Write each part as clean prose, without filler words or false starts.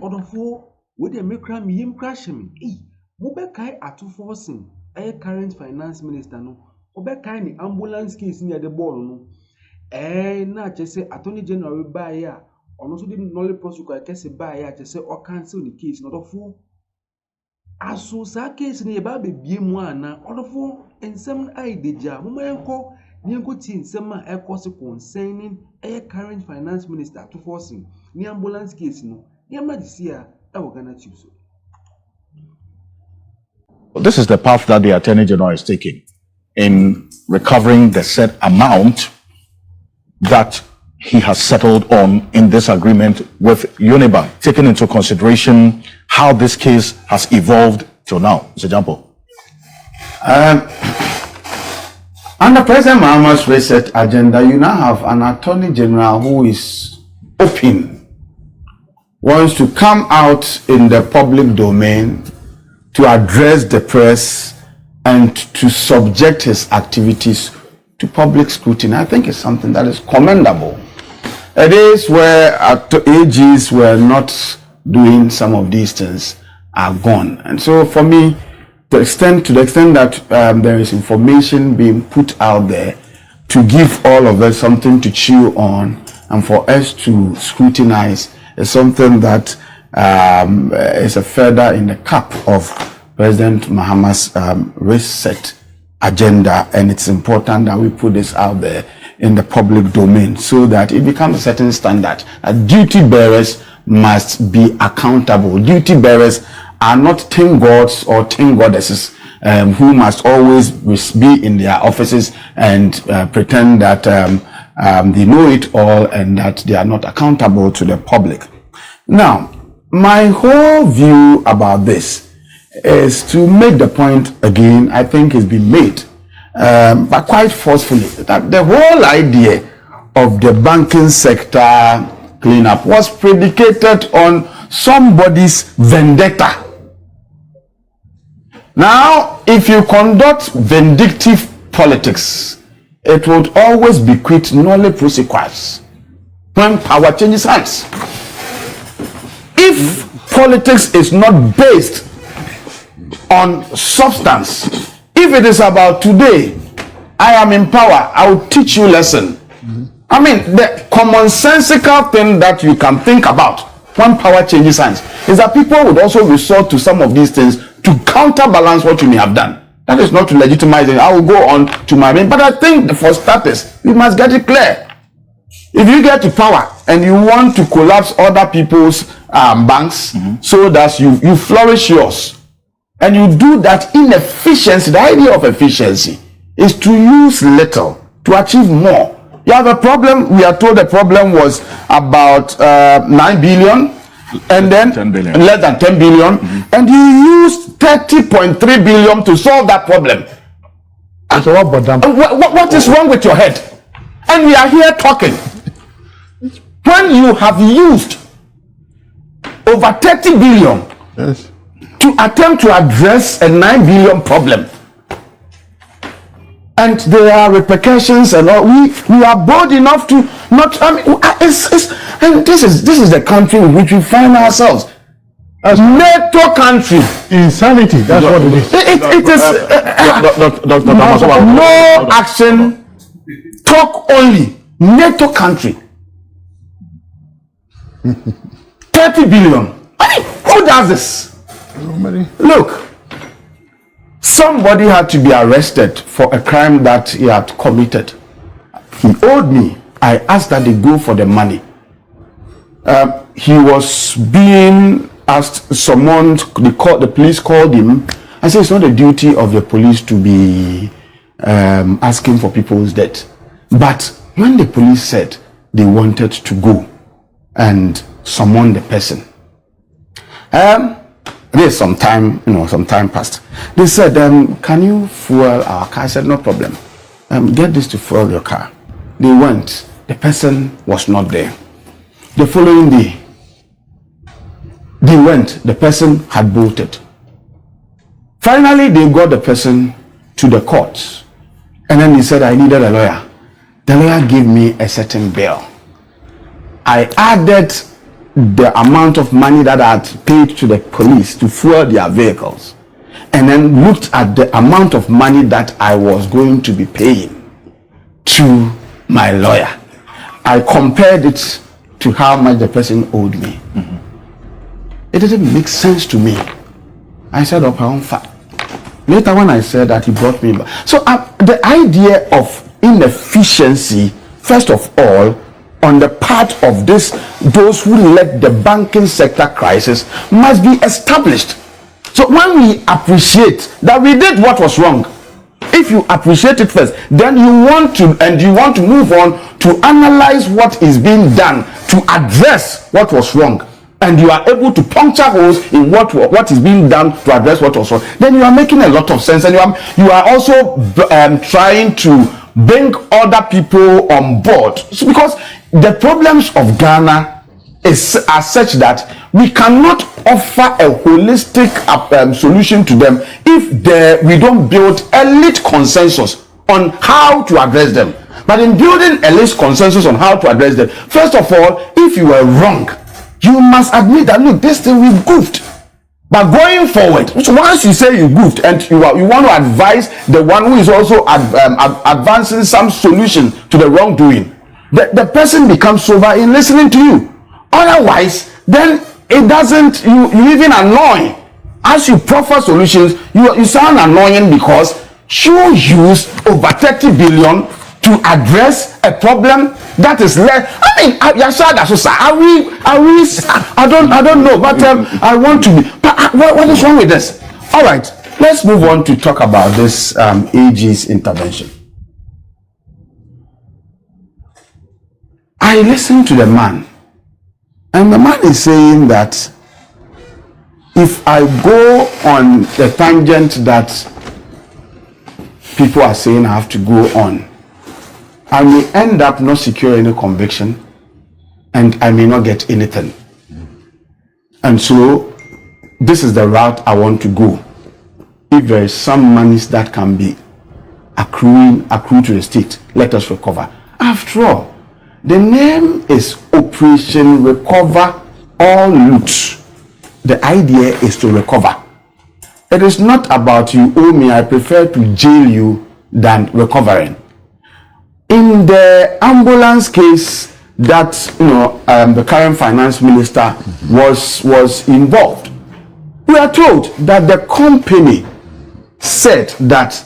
odofo we dey make cram yim crash me. Mo be kai atuforcing current finance minister no. Obe kai ni ambulance case ni the ball no. Na say attorney general buy ya. Ono so di knowledge prosecutor kese buy ya say o cancel the case no odofo. Aso sa case ni ba be bie mu ana odofo ensem ai deja mo enko Nienko tin sema concerning current finance minister to forcing ni ambulance case no ni amadisia Ghanatube so. This is the path that the Attorney General is taking in recovering the said amount that he has settled on in this agreement with Unibank, taking into consideration how this case has evolved till now. Mr. Jampo. Under President Mahama's reset agenda, you now have an Attorney General who is open, wants to come out in the public domain to address the press and to subject his activities to public scrutiny. I think it's something that is commendable. It is where AGs were not doing some of these things are gone. And so for me, to the extent that there is information being put out there to give all of us something to chew on and for us to scrutinize is something that is a feather in the cap of President Mahama's reset agenda, and it's important that we put this out there in the public domain so that it becomes a certain standard. Duty bearers must be accountable. Duty bearers are not tin gods or tin goddesses who must always be in their offices and pretend that they know it all and that they are not accountable to the public. Now, my whole view about this is to make the point again, I think it's been made, but quite forcefully, that the whole idea of the banking sector cleanup was predicated on somebody's vendetta. Now, if you conduct vindictive politics, it would always bequeath nolle prosequas when power changes hands. If politics is not based on substance, if it is about today, I am in power, I will teach you a lesson. I mean, the commonsensical thing that you can think about when power changes hands is that people would also resort to some of these things to counterbalance what you may have done. That is not to legitimize it. I will go on to my main, but I think for starters, we must get it clear. If you get to power and you want to collapse other people's banks so that you flourish yours, and you do that inefficiency, the idea of efficiency is to use little to achieve more. You have a problem, we are told the problem was about 9 billion and then 10 billion. Less than 10 billion, and you used 30.3 billion to solve that problem. So what is wrong with your head? And we are here talking. When you have used over 30 billion to attempt to address a 9 billion problem, and there are repercussions and all, we are bold enough to not, I mean, and this is the country in which we find ourselves. As NATO country. Insanity, that's what it is. It is no action, talk only. NATO country. 30 billion. I mean, who does this? Nobody. Look, somebody had to be arrested for a crime that he had committed. He owed me. I asked that they go for the money. He was being asked, someone, the police called him. I said, it's not the duty of the police to be asking for people's debt. But when the police said they wanted to go and summon the person, there's some time passed. They said, can you fuel our car? I said, no problem. Get this to fuel your car. They went. The person was not there. The following day, they went. The person had bolted. Finally, they got the person to the court. And then he said, I needed a lawyer. The lawyer gave me a certain bill. I added the amount of money that I had paid to the police to fuel their vehicles, and then looked at the amount of money that I was going to be paying to my lawyer, I compared it to how much the person owed me. It didn't make sense to me. I said, "Oh, pound fat." Later, when I said that, he brought me back. So the idea of inefficiency, first of all, on the part of those who led the banking sector crisis, must be established. So when we appreciate that we did what was wrong, if you appreciate it first, then you want to move on to analyze what is being done to address what was wrong, and you are able to puncture holes in what is being done to address what was wrong, then you are making a lot of sense, and you are also trying to bring other people on board. So because the problems of Ghana are such that we cannot offer a holistic solution to them if we don't build a lit consensus on how to address them. But in building a lit consensus on how to address them, first of all, if you were wrong, you must admit that, look, this thing we goofed. But going forward, so once you say you goofed and you want to advise the one who is also advancing some solution to the wrongdoing, the person becomes sober in listening to you. Otherwise, then it doesn't, you even annoy. As you proffer solutions, you sound annoying because you use over 30 billion to address a problem that is less. I mean, I don't know, but I want to be. But what is wrong with this? All right, let's move on to talk about this AG's intervention. I listened to the man, and the man is saying that if I go on the tangent that people are saying I have to go on, I may end up not securing any conviction, and I may not get anything. And so this is the route I want to go. If there is some monies that can be accrued to the state, let us recover. After all, the name is Operation Recover All Loot. The idea is to recover. It is not about you owe me, I prefer to jail you than recovering. In the ambulance case that the current finance minister was involved, we are told that the company said that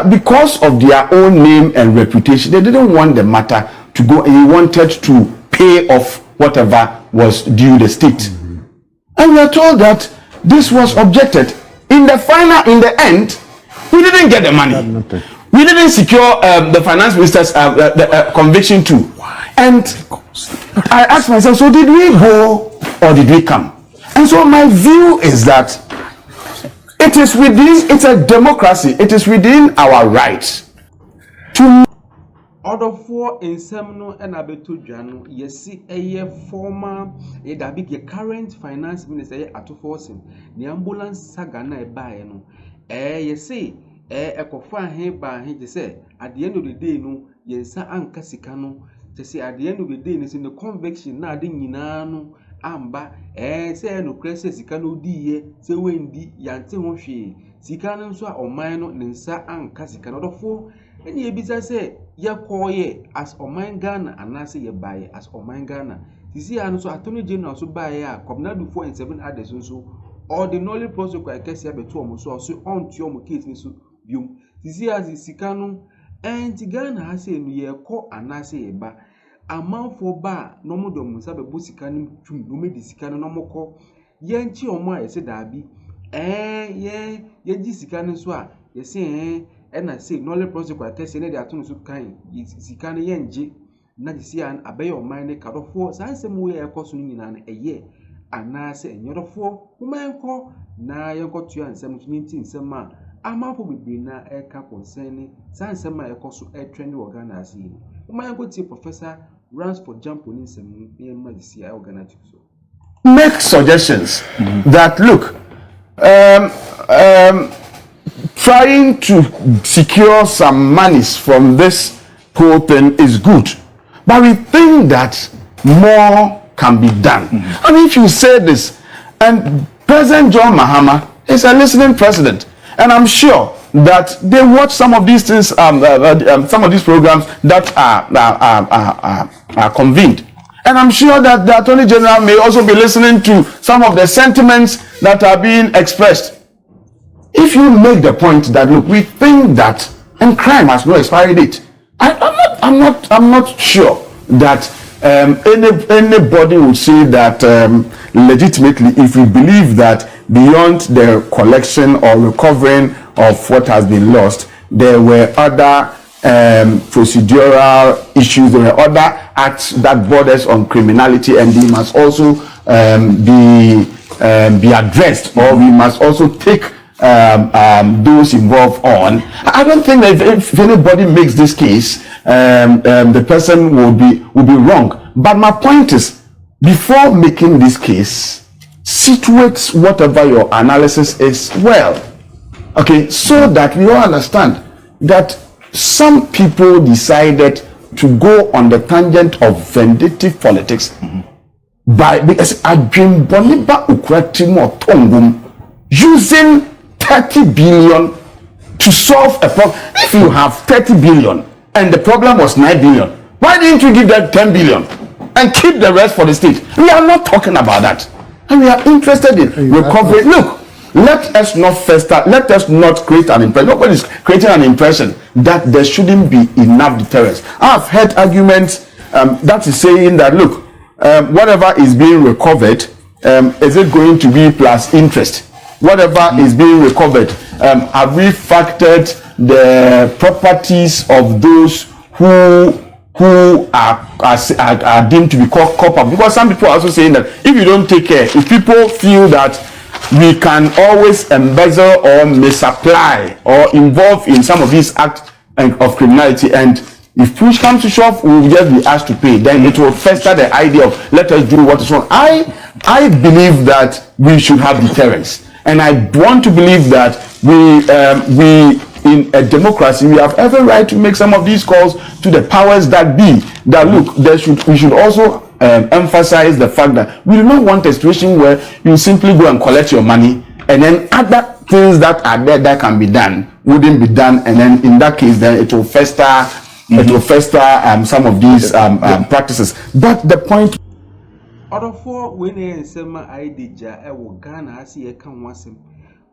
because of their own name and reputation, they didn't want the matter to go, and he wanted to pay off whatever was due the state. And we are told that this was objected. In the end, we didn't get the money. We didn't secure the finance minister's conviction too. And I asked myself, so did we go or did we come? And so my view is that it's a democracy. It is within our rights to. Order for in Semino and Abeto Jano, yesi a former a current finance minister at forcing the ambulance sagana bayano. Yesi a cofa he by he say at the end of the day no yensa ankasikano to say at the end of the day is in the conviction na dinano amba say no cresse sikano die say wendi yante ho hwe sikano nso a omano nensa ankasikano order for any ebisa say ya koye as Oman Ghana and I say ye buy as Oman Ghana. This year and so Attorney General so buy ya Comnadu 4 and 7 others so or the knowledge process I guess ya beto so on to your case ni so biom. This year as Sikano and Ghana has say ye ko and I say ba amount for bar no more dom sabe busikani tum no me disikano no more ko yenchi omo ye say dabi ye disikano so a ye say and I say knowledge process I guess any the attorney so kind sikano yenji na this year and abey your mind card for some way a cost in a year and I say and you're for woman call na you got to and 17 sema amount for be na a cap concerning sema a cost a trend organizing woman go to Professor runs for jump on in some this year Ghanatube so make suggestions that look trying to secure some monies from this whole thing is good, but we think that more can be done. I mean, if you say this, and President John Mahama is a listening president, and I'm sure that they watch some of these things, some of these programs that are convened. And I'm sure that the Attorney General may also be listening to some of the sentiments that are being expressed. If you make the point that, look, we think that, and crime has no expiry date, I'm not sure that anybody would say that legitimately, if we believe that beyond the collection or recovering of what has been lost, there were other procedural issues, there were other acts that borders on criminality, and they must also be addressed, or we must also take those involved on. I don't think that if anybody makes this case, the person will be wrong. But my point is, before making this case, situate whatever your analysis is well. Okay, so that we all understand that some people decided to go on the tangent of vindictive politics because Adrimboniba Ukratimo Tongum using 30 billion to solve a problem. If you have 30 billion and the problem was 9 billion, why didn't you give that 10 billion and keep the rest for the state? We are not talking about that, and we are interested in recovery. Look, let us not fester, let us not create an impression. Nobody is creating an impression that there shouldn't be enough deterrence. I've heard arguments that is saying that, look, whatever is being recovered, is it going to be plus interest? Whatever is being recovered, have we factored the properties of those who are deemed to be culpable? Because some people are also saying that if you don't take care, if people feel that we can always embezzle or misapply or involve in some of these acts of criminality, and if push comes to shove, we will just be asked to pay, then it will fester the idea of let us do what is wrong. I believe that we should have deterrence, and I want to believe that we in a democracy, we have every right to make some of these calls to the powers that be, that look, we should also emphasize the fact that we do not want a situation where you simply go and collect your money and then other things that are there that can be done wouldn't be done, and then in that case then it will fester some of these practices. But the point order for when a sema idea will Ghana as ye can once him.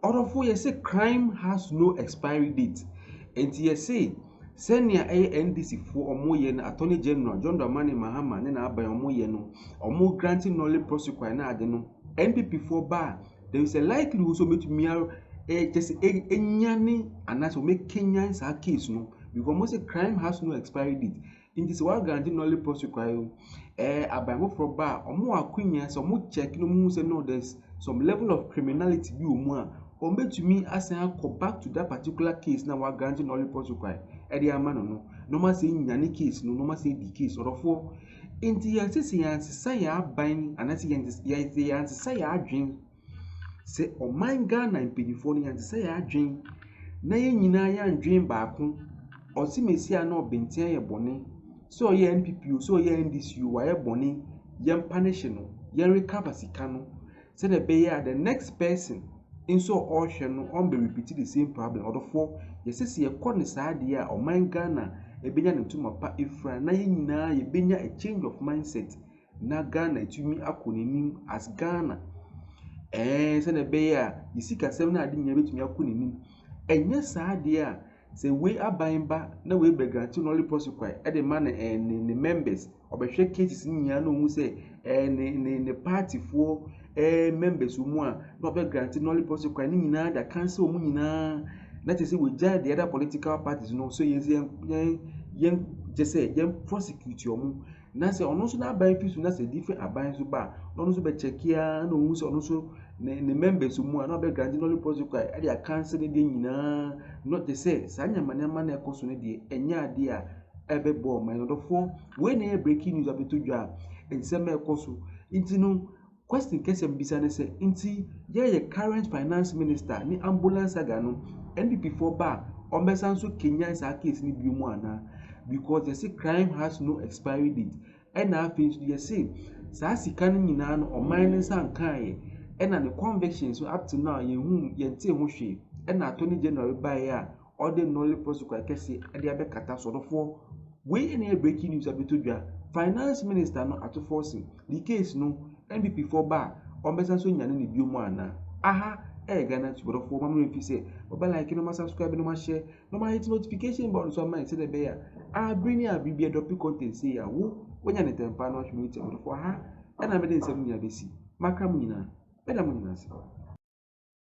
Order for you say crime has no expiry date, and you say senior ANDC for Omoyen Attorney General John Dramani Mahama and Abba Omoyeno or more granting knowledge prosecute na adeno NPP for bar. There is a likelihood so much mere just a nyani and that's what make Kenyans our case no, because most crime has no expiry date. In this one granting knowledge prosecute Abba for bar or more Queens or more check no more say no, there's some level of criminality be more. Or to me as I go back to that particular case now we're granting knowledge prosecute. Eddie Amano, no more saying Yanni case, no more saying the case or four. In the answer, buying and as the answer, say I drink. Say, oh, my gun, I'm penny and say I drink. Nay, and dream back or see me see I know Bentia bonnet. So ye NPP, so ye NDCU, wire bonnet, young punishing, young recover sicano. Say the bear the next person. In so ocean, on be repeated the same problem. Or the four, yes, see a corner idea or mind Ghana, a benya to my pa ifra, na ye benya a change of mindset. Na Ghana to me akunim as Ghana. Send a bear, you see, a 7 idea to me akunim. And yes, idea, say we are buying back, no way began to only prosecute at the man and the members of a shake cases in Yano who say, and in the party for. Members who want not be granted knowledge prosecute na that cancel munina. That is we judge the other political parties no so yen just say yen prosecute your mu na say ono so na ban fees na say different aban so ba no so be check here no hu so ono so ne members who want not be granted knowledge prosecute e dey cancel dey nyina not to say sanya manema na ekoso ne dey enya ade a ebe bo man no for when e breaking news abetodwa ensema ekoso intino question case mbisa ne say inti ye current finance minister ni ambulance aga no NPP for bar ombesan so Kenyans case ni bi mu ana because they say crime has no expiry date ɛna afei so yɛse saa sika no nyinaa no ɔman ne nsa nkaeɛ ɛna ne convictions so up to now yɛnte ho hwee ɛna attorney general baeɛ a ɔde nullity protocol kɛse ɛde abɛkata sɔrɔfoɔ wei ne breaking news abɛtɔ dwa finance minister no atofoɔ se the case no NPP for ba ɔmbɛsa so nyane ne bio mu ana aha Ghana tuborofoɔ mamno mfi sɛ ɔba like no ma subscribe no ma share no ma hit notification bell so man say the bear bring ya bibia drop content say ya wo wonya ne tempa no hwɛ no tuborofoɔ ha ɛna mede nsɛm nyina bɛsi maka mu nyina bɛda mu nyina se